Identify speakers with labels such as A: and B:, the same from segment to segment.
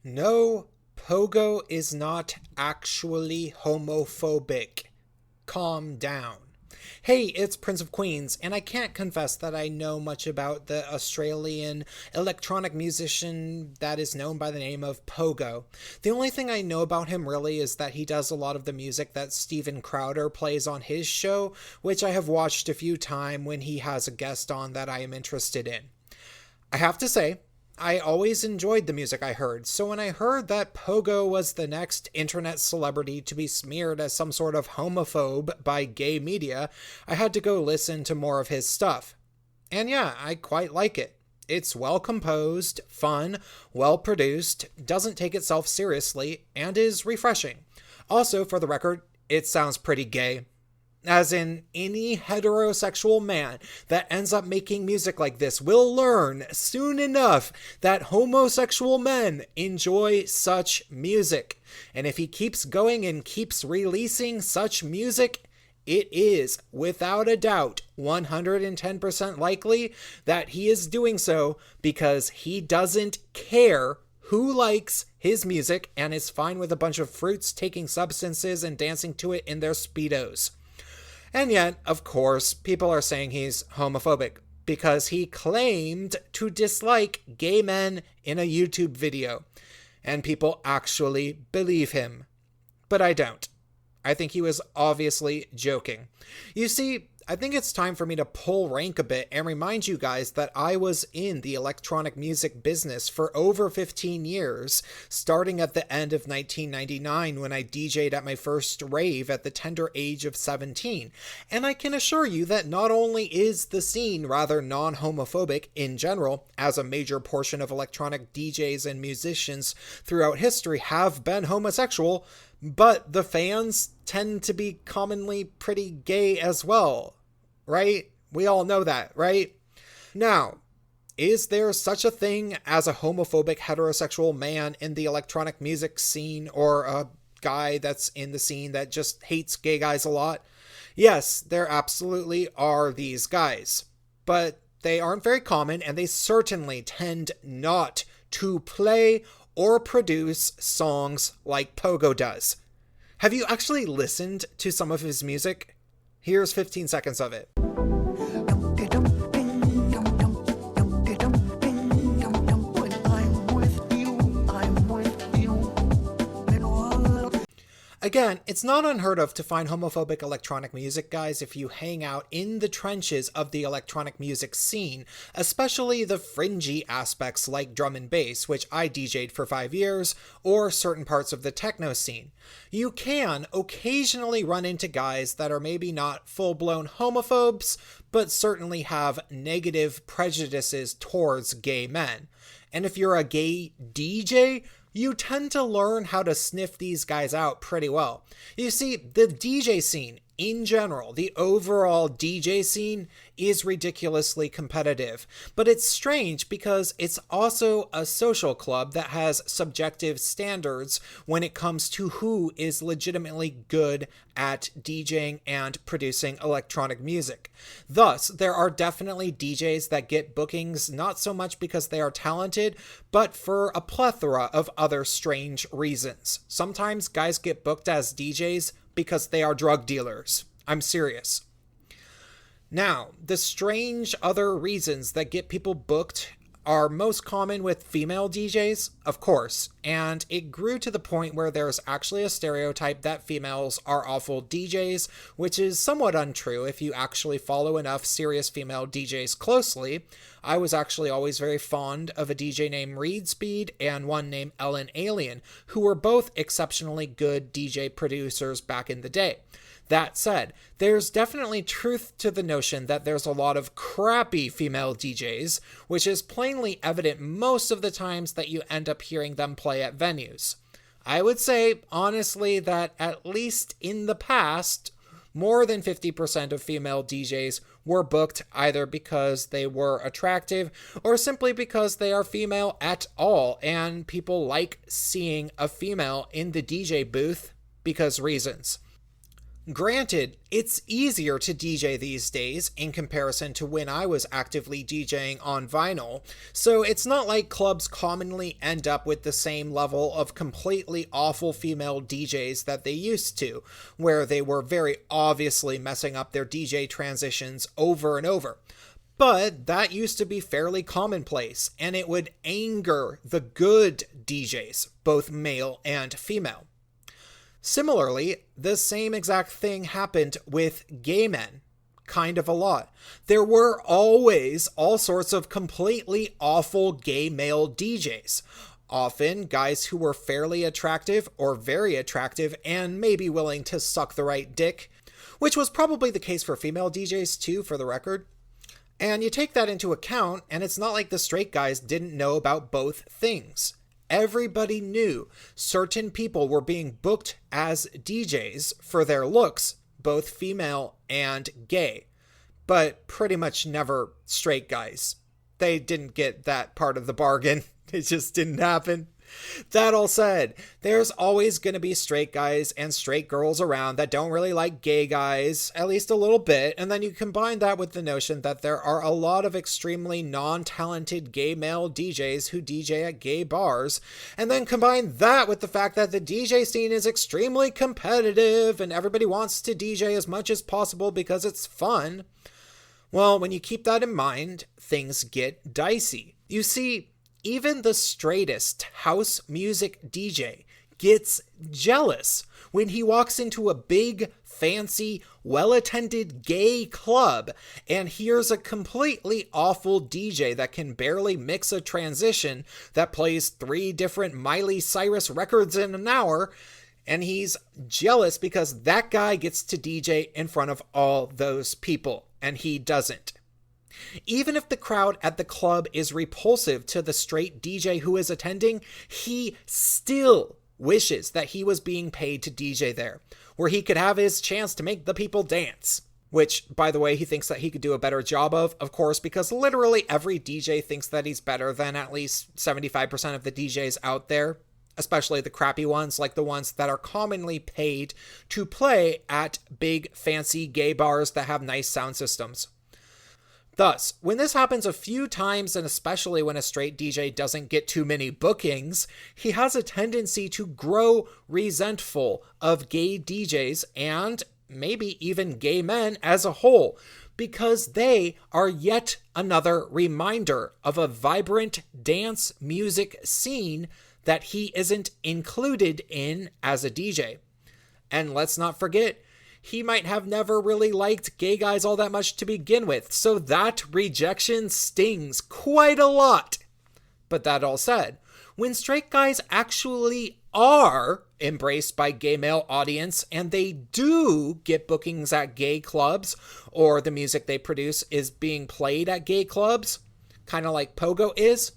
A: No, Pogo is not actually homophobic. Calm down. Hey, it's Prince of Queens, and I can't confess that I know much about the Australian electronic musician that is known by the name of Pogo. The only thing I know about him really is that he does a lot of the music that Steven Crowder plays on his show, which I have watched a few times when he has a guest on that I am interested in. I have to say, I always enjoyed the music I heard, so when I heard that Pogo was the next internet celebrity to be smeared as some sort of homophobe by gay media, I had to go listen to more of his stuff. And yeah, I quite like it. It's well composed, fun, well produced, doesn't take itself seriously, and is refreshing. Also, for the record, it sounds pretty gay. As in, any heterosexual man that ends up making music like this will learn soon enough that homosexual men enjoy such music. And if he keeps going and keeps releasing such music, it is, without a doubt, 110% likely that he is doing so because he doesn't care who likes his music and is fine with a bunch of fruits taking substances and dancing to it in their Speedos. And yet, of course, people are saying he's homophobic because he claimed to dislike gay men in a YouTube video. And people actually believe him. But I don't. I think he was obviously joking. You see, I think it's time for me to pull rank a bit and remind you guys that I was in the electronic music business for over 15 years, starting at the end of 1999 when I DJ'd at my first rave at the tender age of 17. And I can assure you that not only is the scene rather non-homophobic in general, as a major portion of electronic DJs and musicians throughout history have been homosexual, but the fans tend to be commonly pretty gay as well. Right? We all know that, right? Now, is there such a thing as a homophobic heterosexual man in the electronic music scene, or a guy that's in the scene that just hates gay guys a lot? Yes, there absolutely are these guys, but they aren't very common, and they certainly tend not to play or produce songs like Pogo does. Have you actually listened to some of his music? Here's 15 seconds of it. Again, it's not unheard of to find homophobic electronic music, guys, if you hang out in the trenches of the electronic music scene, especially the fringy aspects like drum and bass, which I DJ'd for 5 years, or certain parts of the techno scene. You can occasionally run into guys that are maybe not full-blown homophobes, but certainly have negative prejudices towards gay men. And if you're a gay DJ, you tend to learn how to sniff these guys out pretty well. You see, the DJ scene in general, the overall DJ scene, is ridiculously competitive. But it's strange because it's also a social club that has subjective standards when it comes to who is legitimately good at DJing and producing electronic music. Thus, there are definitely DJs that get bookings not so much because they are talented, but for a plethora of other strange reasons. Sometimes guys get booked as DJs because they are drug dealers. I'm serious. Now, the strange other reasons that get people booked are most common with female DJs, of course, and it grew to the point where there's actually a stereotype that females are awful DJs, which is somewhat untrue if you actually follow enough serious female DJs closely. I was actually always very fond of a DJ named Reed Speed and one named Ellen Alien, who were both exceptionally good DJ producers back in the day. That said, there's definitely truth to the notion that there's a lot of crappy female DJs, which is plainly evident most of the times that you end up hearing them play at venues. I would say, honestly, that at least in the past, more than 50% of female DJs were booked either because they were attractive or simply because they are female at all, and people like seeing a female in the DJ booth because reasons. Granted, it's easier to DJ these days in comparison to when I was actively DJing on vinyl, so it's not like clubs commonly end up with the same level of completely awful female DJs that they used to, where they were very obviously messing up their DJ transitions over and over. But that used to be fairly commonplace, and it would anger the good DJs, both male and female. Similarly, the same exact thing happened with gay men, kind of a lot. There were always all sorts of completely awful gay male DJs. Often guys who were fairly attractive or very attractive and maybe willing to suck the right dick, which was probably the case for female DJs too, for the record. And you take that into account, and it's not like the straight guys didn't know about both things. Everybody knew certain people were being booked as DJs for their looks, both female and gay, but pretty much never straight guys. They didn't get that part of the bargain. It just didn't happen. That all said, there's always going to be straight guys and straight girls around that don't really like gay guys, at least a little bit, and then you combine that with the notion that there are a lot of extremely non-talented gay male DJs who DJ at gay bars, and then combine that with the fact that the DJ scene is extremely competitive and everybody wants to DJ as much as possible because it's fun. Well, when you keep that in mind, things get dicey. You see, even the straightest house music DJ gets jealous when he walks into a big, fancy, well-attended gay club and hears a completely awful DJ that can barely mix a transition that plays 3 different Miley Cyrus records in an hour, and he's jealous because that guy gets to DJ in front of all those people, and he doesn't. Even if the crowd at the club is repulsive to the straight DJ who is attending, he still wishes that he was being paid to DJ there, where he could have his chance to make the people dance. Which, by the way, he thinks that he could do a better job of course, because literally every DJ thinks that he's better than at least 75% of the DJs out there, especially the crappy ones, like the ones that are commonly paid to play at big, fancy gay bars that have nice sound systems. Thus, when this happens a few times, and especially when a straight DJ doesn't get too many bookings, he has a tendency to grow resentful of gay DJs and maybe even gay men as a whole, because they are yet another reminder of a vibrant dance music scene that he isn't included in as a DJ. And let's not forget, he might have never really liked gay guys all that much to begin with, so that rejection stings quite a lot. But that all said, when straight guys actually are embraced by gay male audience and they do get bookings at gay clubs, or the music they produce is being played at gay clubs, kind of like Pogo is,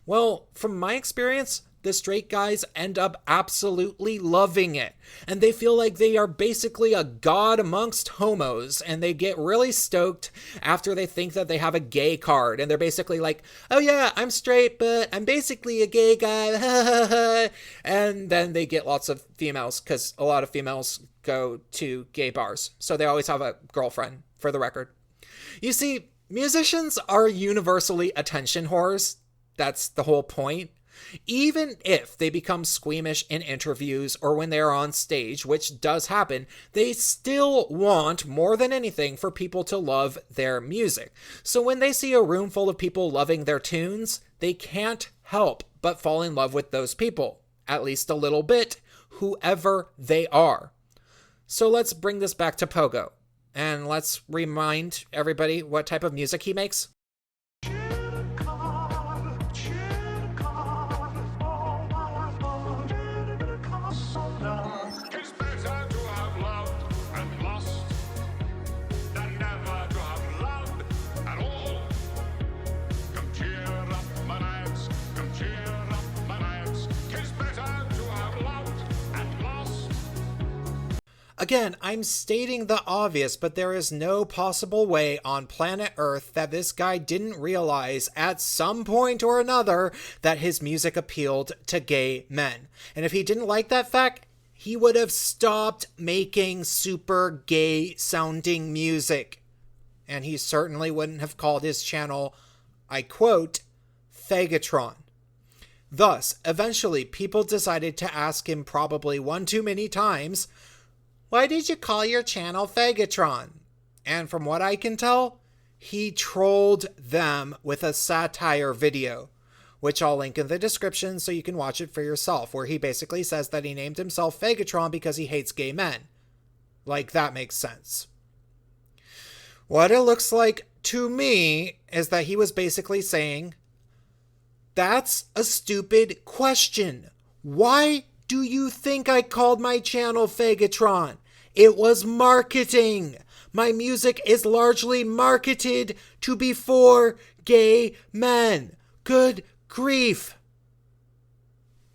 A: well, from my experience, the straight guys end up absolutely loving it. And they feel like they are basically a god amongst homos. And they get really stoked after they think that they have a gay card. And they're basically like, oh yeah, I'm straight, but I'm basically a gay guy. And then they get lots of females, because a lot of females go to gay bars. So they always have a girlfriend, for the record. You see, musicians are universally attention whores. That's the whole point. Even if they become squeamish in interviews or when they're on stage, which does happen, they still want more than anything for people to love their music. So when they see a room full of people loving their tunes, they can't help but fall in love with those people, at least a little bit, whoever they are. So let's bring this back to Pogo, and let's remind everybody what type of music he makes. Again, I'm stating the obvious, but there is no possible way on planet Earth that this guy didn't realize at some point or another that his music appealed to gay men. And if he didn't like that fact, he would have stopped making super gay sounding music. And he certainly wouldn't have called his channel, I quote, Fagatron. Thus, eventually, people decided to ask him probably one too many times, why did you call your channel Fagatron? And from what I can tell, he trolled them with a satire video, which I'll link in the description so you can watch it for yourself, where he basically says that he named himself Fagatron because he hates gay men. Like, that makes sense. What it looks like to me is that he was basically saying, that's a stupid question. Why do you think I called my channel Fagatron? It was marketing. My music is largely marketed to be for gay men. Good grief.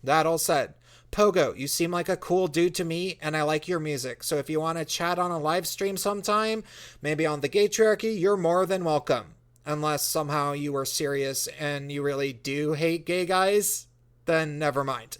A: That all said, Pogo, you seem like a cool dude to me, and I like your music. So if you want to chat on a live stream sometime, maybe on the Gaytriarchy, you're more than welcome. Unless somehow you were serious and you really do hate gay guys, then never mind.